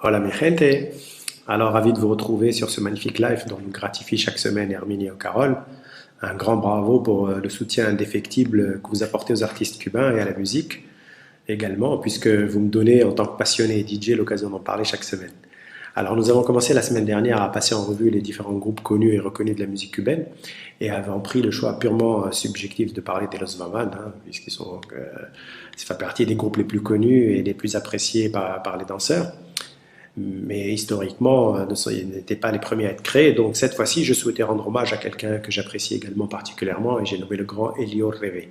Hola mi gente, alors ravi de vous retrouver sur ce magnifique live dont nous gratifie chaque semaine Hermine et Carole. Un grand bravo pour le soutien indéfectible que vous apportez aux artistes cubains et à la musique également, puisque vous me donnez en tant que passionné et DJ l'occasion d'en parler chaque semaine. Alors nous avons commencé la semaine dernière à passer en revue les différents groupes connus et reconnus de la musique cubaine et avons pris le choix purement subjectif de parler des Los Vavan, puisqu'ils sont, ça fait partie des groupes les plus connus et les plus appréciés par les danseurs. Mais historiquement, n'étaient pas les premiers à être créés. Donc cette fois-ci, je souhaitais rendre hommage à quelqu'un que j'apprécie également particulièrement et j'ai nommé le grand Elio Reve.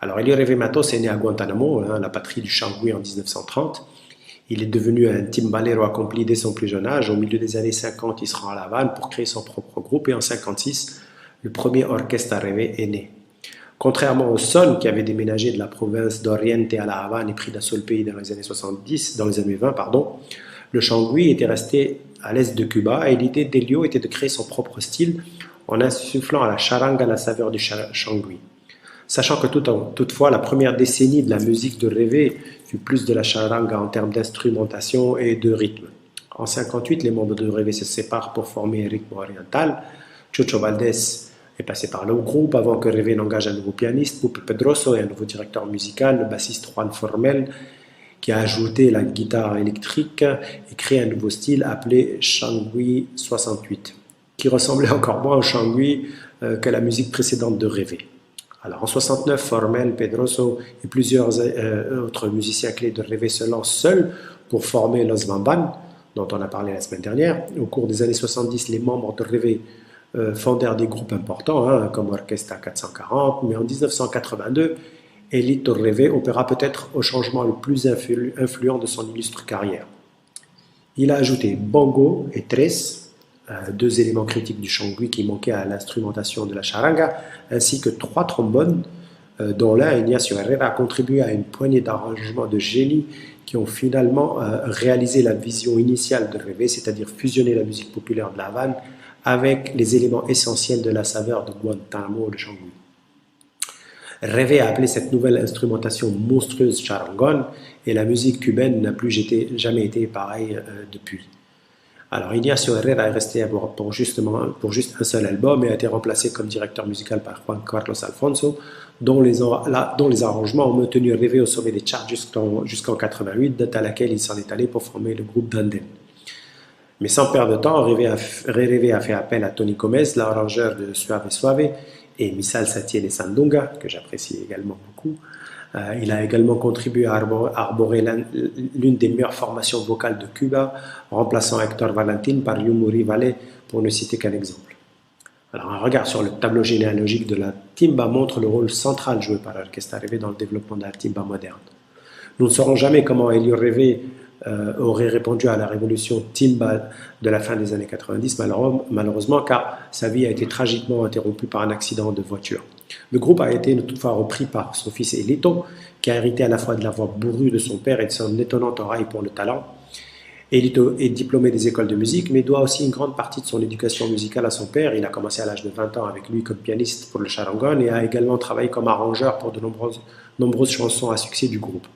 Alors Elio Reve Matos est né à Guantanamo, la patrie du Changui en 1930. Il est devenu un timbalero accompli dès son plus jeune âge. Au milieu des années 50, il se rend à La Havane pour créer son propre groupe et en 1956, le premier Orquesta Reve est né. Contrairement au Son, qui avait déménagé de la province d'Oriente à La Havane et pris d'assaut le pays dans les années 20, le Changui était resté à l'est de Cuba et l'idée d'Elio était de créer son propre style en insufflant à la charanga la saveur du Changui. Sachant que toutefois, la première décennie de la musique de Reve fut plus de la charanga en termes d'instrumentation et de rythme. En 1958, les membres de Reve se séparent pour former Ritmo Oriental. Chucho Valdés est passé par le groupe avant que Reve n'engage un nouveau pianiste, Pupi Pedroso, et un nouveau directeur musical, le bassiste Juan Formel, qui a ajouté la guitare électrique et créé un nouveau style appelé Changui 68, qui ressemblait encore moins au Changui que la musique précédente de Reve. Alors en 69, Formel, Pedroso et plusieurs autres musiciens clés de Reve se lancent seuls pour former Los Bamban, dont on a parlé la semaine dernière. Au cours des années 70, les membres de Reve fondèrent des groupes importants, comme Orquesta 440, mais en 1982, Elito Reve opéra peut-être au changement le plus influent de son illustre carrière. Il a ajouté bongo et tres, deux éléments critiques du Changui qui manquaient à l'instrumentation de la charanga, ainsi que trois trombones, dont l'un, Ignacio Herrera, a contribué à une poignée d'arrangements de génie qui ont finalement réalisé la vision initiale de Reve, c'est-à-dire fusionner la musique populaire de La Havane avec les éléments essentiels de la saveur de Guantanamo, le Changui. Reve a appelé cette nouvelle instrumentation monstrueuse charangon et la musique cubaine n'a plus jamais été pareille depuis. Alors Ignacio Herrera est resté pour juste un seul album et a été remplacé comme directeur musical par Juan Carlos Alfonso, dont les arrangements ont maintenu Reve au sommet des charts jusqu'en 88, date à laquelle il s'en est allé pour former le groupe Danden. Mais sans perdre de temps, Reve a fait appel à Tony Gomez, l'arrangeur de Suave Suave, et Misal Satiel et Sandunga, que j'apprécie également beaucoup. Il a également contribué à arborer l'une des meilleures formations vocales de Cuba, remplaçant Hector Valentin par Yumuri Valle, pour ne citer qu'un exemple. Alors, un regard sur le tableau généalogique de la timba montre le rôle central joué par l'Orquesta Reve dans le développement de la timba moderne. Nous ne saurons jamais comment Elio Reve aurait répondu à la révolution timba de la fin des années 90, malheureusement, car sa vie a été tragiquement interrompue par un accident de voiture. Le groupe a été toutefois repris par son fils Elito, qui a hérité à la fois de la voix bourrue de son père et de son étonnante oreille pour le talent. Elito est diplômé des écoles de musique, mais doit aussi une grande partie de son éducation musicale à son père. Il a commencé à l'âge de 20 ans avec lui comme pianiste pour le charangon et a également travaillé comme arrangeur pour de nombreuses chansons à succès du groupe.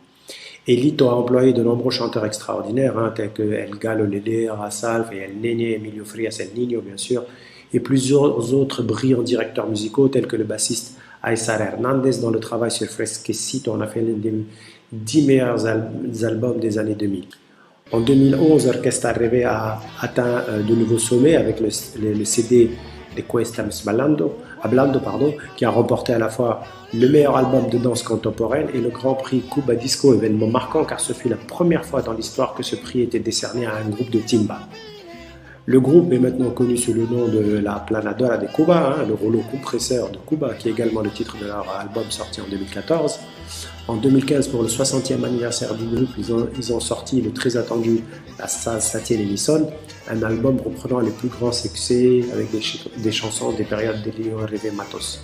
Elito a employé de nombreux chanteurs extraordinaires, tels que El Galo Lele, Rasalf et El Nene, Emilio Frias El Niño, bien sûr, et plusieurs autres brillants directeurs musicaux, tels que le bassiste Aysar Hernandez, dont le travail sur Fresquecito en a fait l'un des 10 meilleurs albums des années 2000. En 2011, Orquesta Reve a atteint de nouveaux sommets avec le CD de Estamos Hablando, qui a remporté à la fois le meilleur album de danse contemporaine et le Grand Prix Cuba Disco, événement marquant car ce fut la première fois dans l'histoire que ce prix était décerné à un groupe de timba. Le groupe est maintenant connu sous le nom de la Planadora de Cuba, le rouleau compresseur de Cuba, qui est également le titre de leur album sorti en 2014. En 2015, pour le 60e anniversaire du groupe, ils ont sorti le très attendu La Salsa Tiene Lison, un album reprenant les plus grands succès avec des chansons des périodes d'Elio Reve Matos.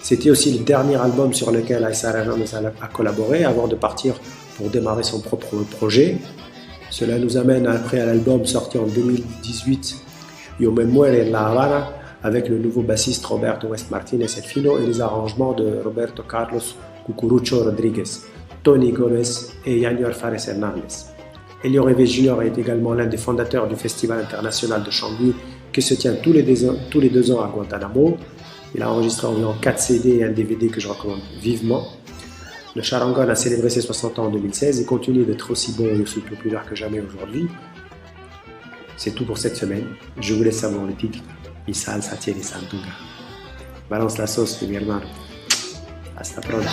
C'était aussi le dernier album sur lequel Aysar Hernandez a collaboré avant de partir pour démarrer son propre projet. Cela nous amène après à l'album sorti en 2018, Yo Me Muere en La Habana, avec le nouveau bassiste Roberto West Martinez Elfino et les arrangements de Roberto Carlos Cucurucho Rodriguez, Tony Gomez et Yanior Fares Hernandez. Elio Révé Junior est également l'un des fondateurs du Festival international de Changui qui se tient tous les 2 ans à Guantanamo. Il a enregistré environ 4 CD et un DVD que je recommande vivement. Le charangon a célébré ses 60 ans en 2016 et continue d'être aussi bon et aussi populaire que jamais aujourd'hui. C'est tout pour cette semaine. Je vous laisse savoir le titre. Mi salsa tiene sandunga. Balance la sauce, mi hermano. Hasta pronto.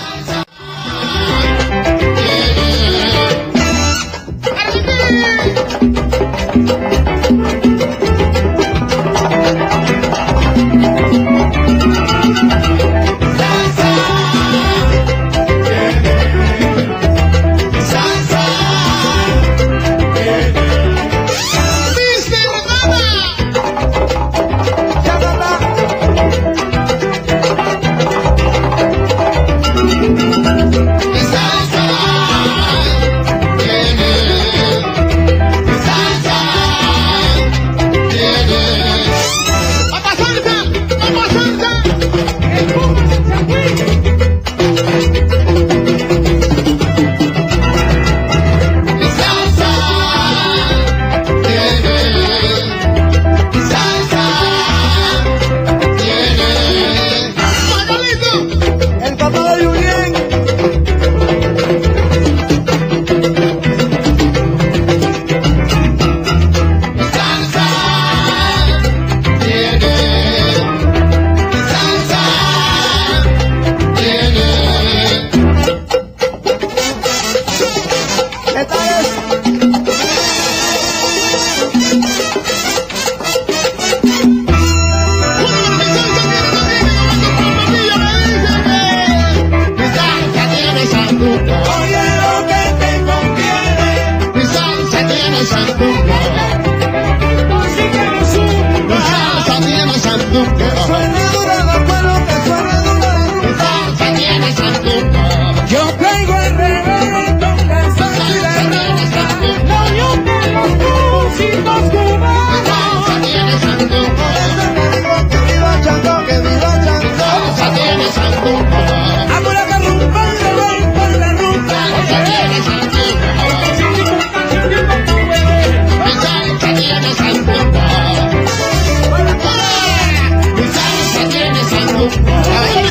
Ay,